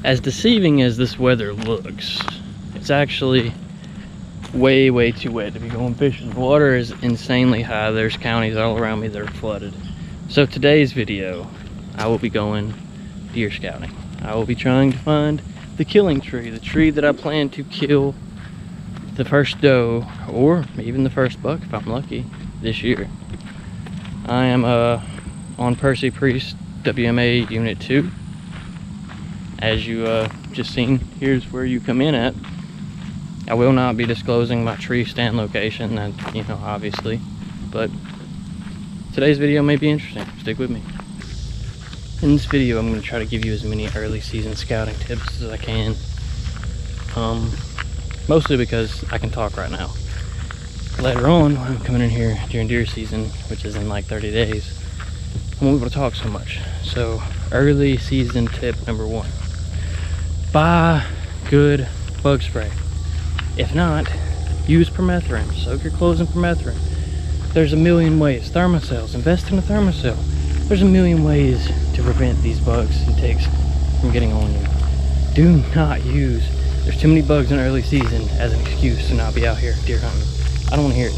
As deceiving as this weather looks, it's actually way too wet to be going fishing. The water is insanely high. There's counties all around me that are flooded. So today's video, I will be going deer scouting. I will be trying to find the killing tree, the tree that I plan to kill the first doe, or even the first buck if I'm lucky, this year. I am on Percy Priest WMA Unit 2. As you just seen, here's where you come in at. I will not be disclosing my tree stand location, that, you know, obviously, but today's video may be interesting. Stick with me. In this video, I'm going to try to give you as many early season scouting tips as I can. Mostly because I can talk right now. Later on, when I'm coming in here during deer season, which is in like 30 days, I won't be able to talk so much. So, early season tip number 1. Buy good bug spray. If not, use permethrin. Soak your clothes in permethrin. There's a million ways. Thermocells. Invest in a thermocell. There's a million ways to prevent these bugs and ticks from getting on you. Do not use, there's too many bugs in early season as an excuse to not be out here deer hunting. I don't want to hear it.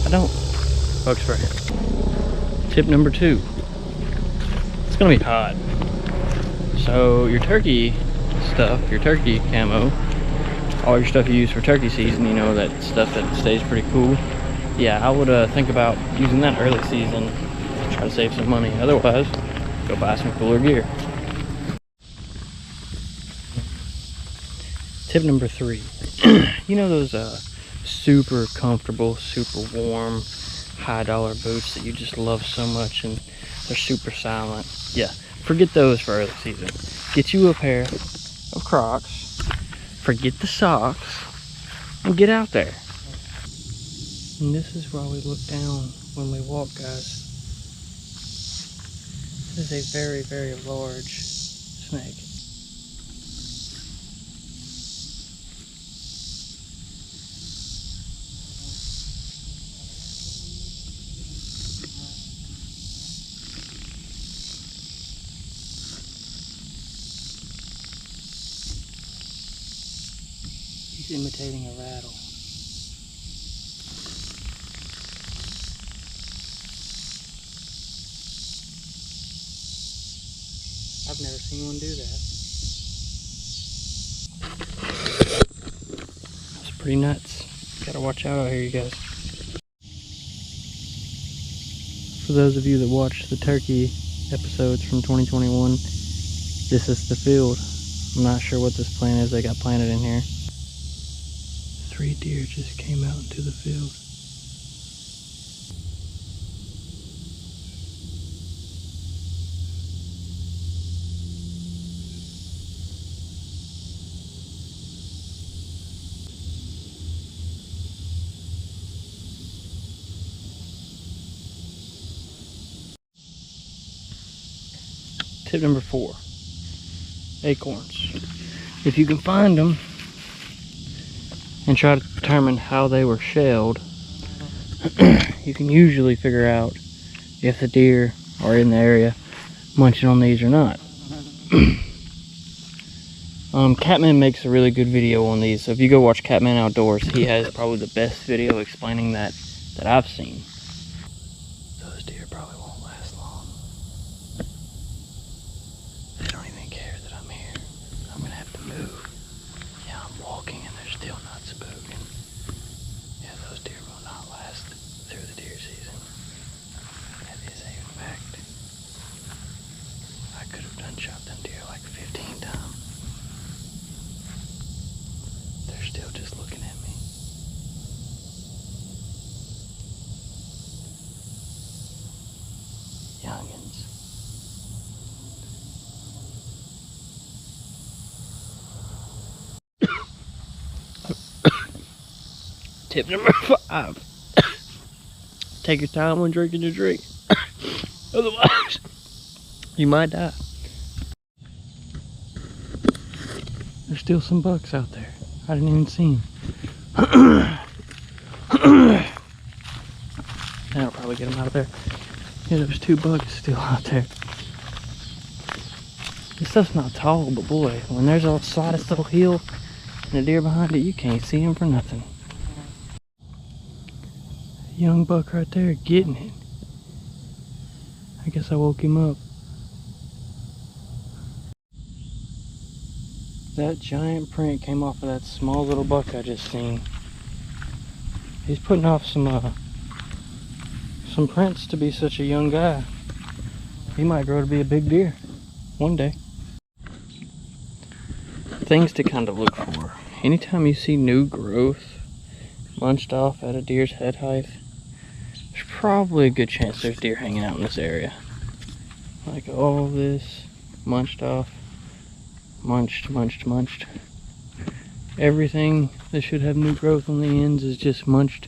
I don't. Bug spray. Tip number 2. It's going to be hot. So your turkey stuff, your turkey camo, all your stuff you use for turkey season, you know, that stuff that stays pretty cool. Yeah, I would think about using that early season to try to save some money. Otherwise, go buy some cooler gear. Tip number 3. You know those super comfortable, super warm, high dollar boots that you just love so much and they're super silent? Yeah, forget those for early season. Get you a pair of Crocs, forget the socks, and get out there. And this is why we look down when we walk, guys. This is a very large snake. He's imitating a rattle. I've never seen one do that. That's pretty nuts. Gotta watch out here, you guys. For those of you that watched the turkey episodes from 2021, this is the field. I'm not sure what this plant is they got planted in here. 3 deer just came out into the field. Tip number 4. Acorns. If you can find them and try to determine how they were shelled, you can usually figure out if the deer are in the area munching on these or not. Catman makes a really good video on these, so if you go watch Catman Outdoors, he has probably the best video explaining that I've seen. Those deer probably won't last long. They don't even care that I'm here. I'm gonna have to move. Yeah, I'm walking and they're still not spoken. Yeah, those deer will not last through the deer season. That is a fact. I could have done shot them deer like 15 times. They're still just looking at me. Youngins. Tip number 5. Take your time when drinking your drink. Otherwise, you might die. There's still some bucks out there. I didn't even see them. That'll probably get them out of there. Yeah, there's 2 bucks still out there. This stuff's not tall, but boy, when there's a slightest little hill and a deer behind it, you can't see him for nothing. Young buck right there getting it. I guess I woke him up. That giant print came off of that small little buck I just seen. He's putting off some prints to be such a young guy. He might grow to be a big deer one day. Things to kind of look for. Anytime you see new growth munched off at a deer's head height, there's probably a good chance there's deer hanging out in this area. Like all this munched off, munched. Everything that should have new growth on the ends is just munched.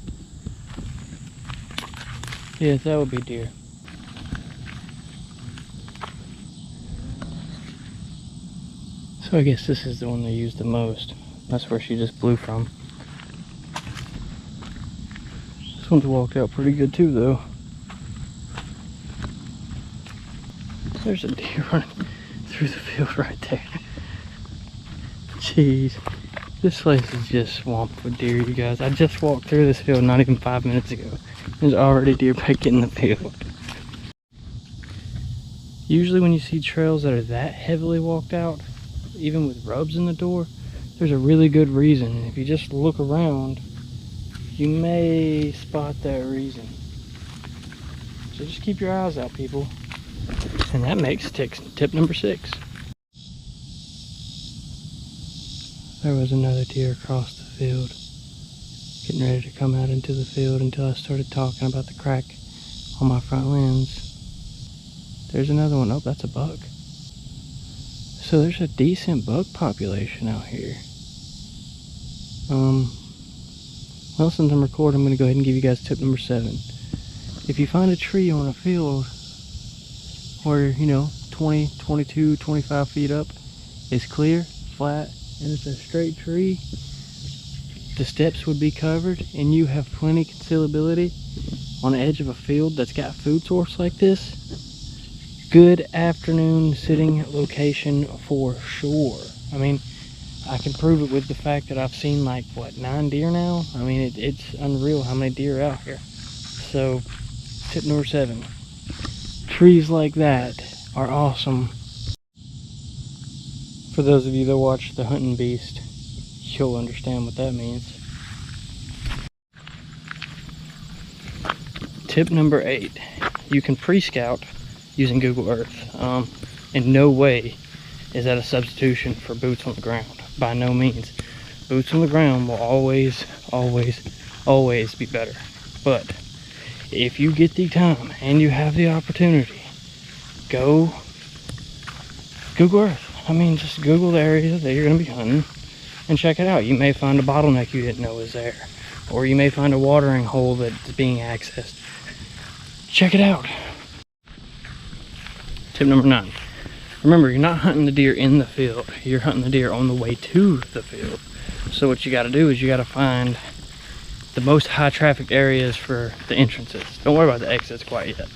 Yes, that would be deer. So I guess this is the one they use the most. That's where she just blew from. This one's walked out pretty good too, though. There's a deer running through the field right there. Jeez. This place is just swamped with deer, you guys. I just walked through this field not even 5 minutes ago. There's already deer back in the field. Usually when you see trails that are that heavily walked out, even with rubs in the door, there's a really good reason. If you just look around, you may spot that reason. So just keep your eyes out, people. And that makes tip number 6. There was another deer across the field, getting ready to come out into the field until I started talking about the crack on my front lens. There's another one. Oh, that's a buck. So there's a decent buck population out here. Well, since I'm recording, I'm going to go ahead and give you guys tip number 7. If you find a tree on a field where, you know, 20, 22, 25 feet up, it's clear, flat, and it's a straight tree, the steps would be covered, and you have plenty concealability on the edge of a field that's got food source like this, good afternoon sitting location for sure. I mean, I can prove it with the fact that I've seen like, what, 9 deer now? I mean, it's unreal how many deer are out here. So, tip number 7. Trees like that are awesome. For those of you that watch The Hunting Beast, you'll understand what that means. Tip number 8. You can pre-scout using Google Earth. In no way is that a substitution for boots on the ground. By no means. Boots on the ground will always be better. But if you get the time and you have the opportunity, go Google Earth. I mean, just Google the area that you're going to be hunting and check it out. You may find a bottleneck you didn't know was there, or you may find a watering hole that's being accessed. Check it out. Tip number 9. Remember, you're not hunting the deer in the field. You're hunting the deer on the way to the field. So what you got to do is you got to find the most high traffic areas for the entrances. Don't worry about the exits quite yet.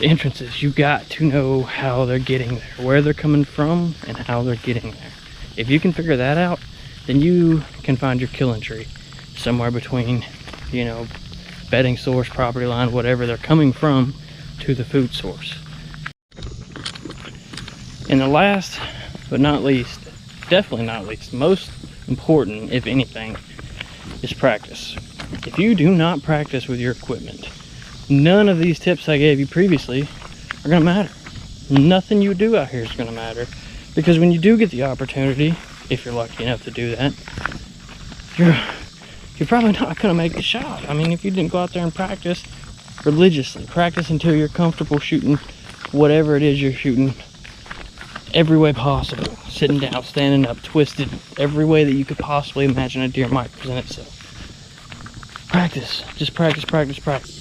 The entrances, you got to know how they're getting there, where they're coming from, and how they're getting there. If you can figure that out, then you can find your killing tree somewhere between, you know, bedding source, property line, whatever they're coming from, to the food source. And the last but not least, definitely not least, most important, if anything, is practice. If you do not practice with your equipment, none of these tips I gave you previously are going to matter. Nothing you do out here is going to matter. Because when you do get the opportunity, if you're lucky enough to do that, you're probably not going to make the shot. I mean, if you didn't go out there and practice religiously, practice until you're comfortable shooting whatever it is you're shooting every way possible. Sitting down, standing up, twisted, every way that you could possibly imagine a deer might present itself. Practice. Just practice, practice, practice.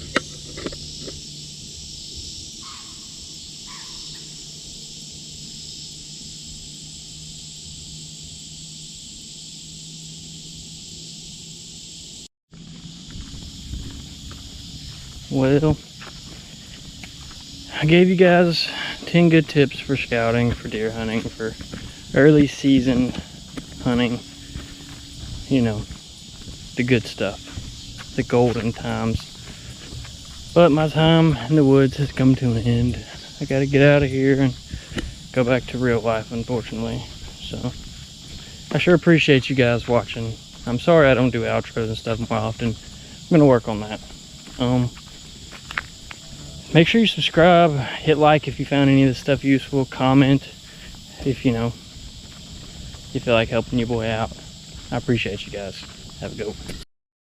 Well, I gave you guys 10 good tips for scouting, for deer hunting, for early season hunting. You know, the good stuff, the golden times. But my time in the woods has come to an end. I gotta get out of here and go back to real life, unfortunately. So I sure appreciate you guys watching. I'm sorry I don't do outros and stuff more often. I'm gonna work on that. Make sure you subscribe, hit like if you found any of this stuff useful, comment if you know you feel like helping your boy out. I appreciate you guys. Have a good one.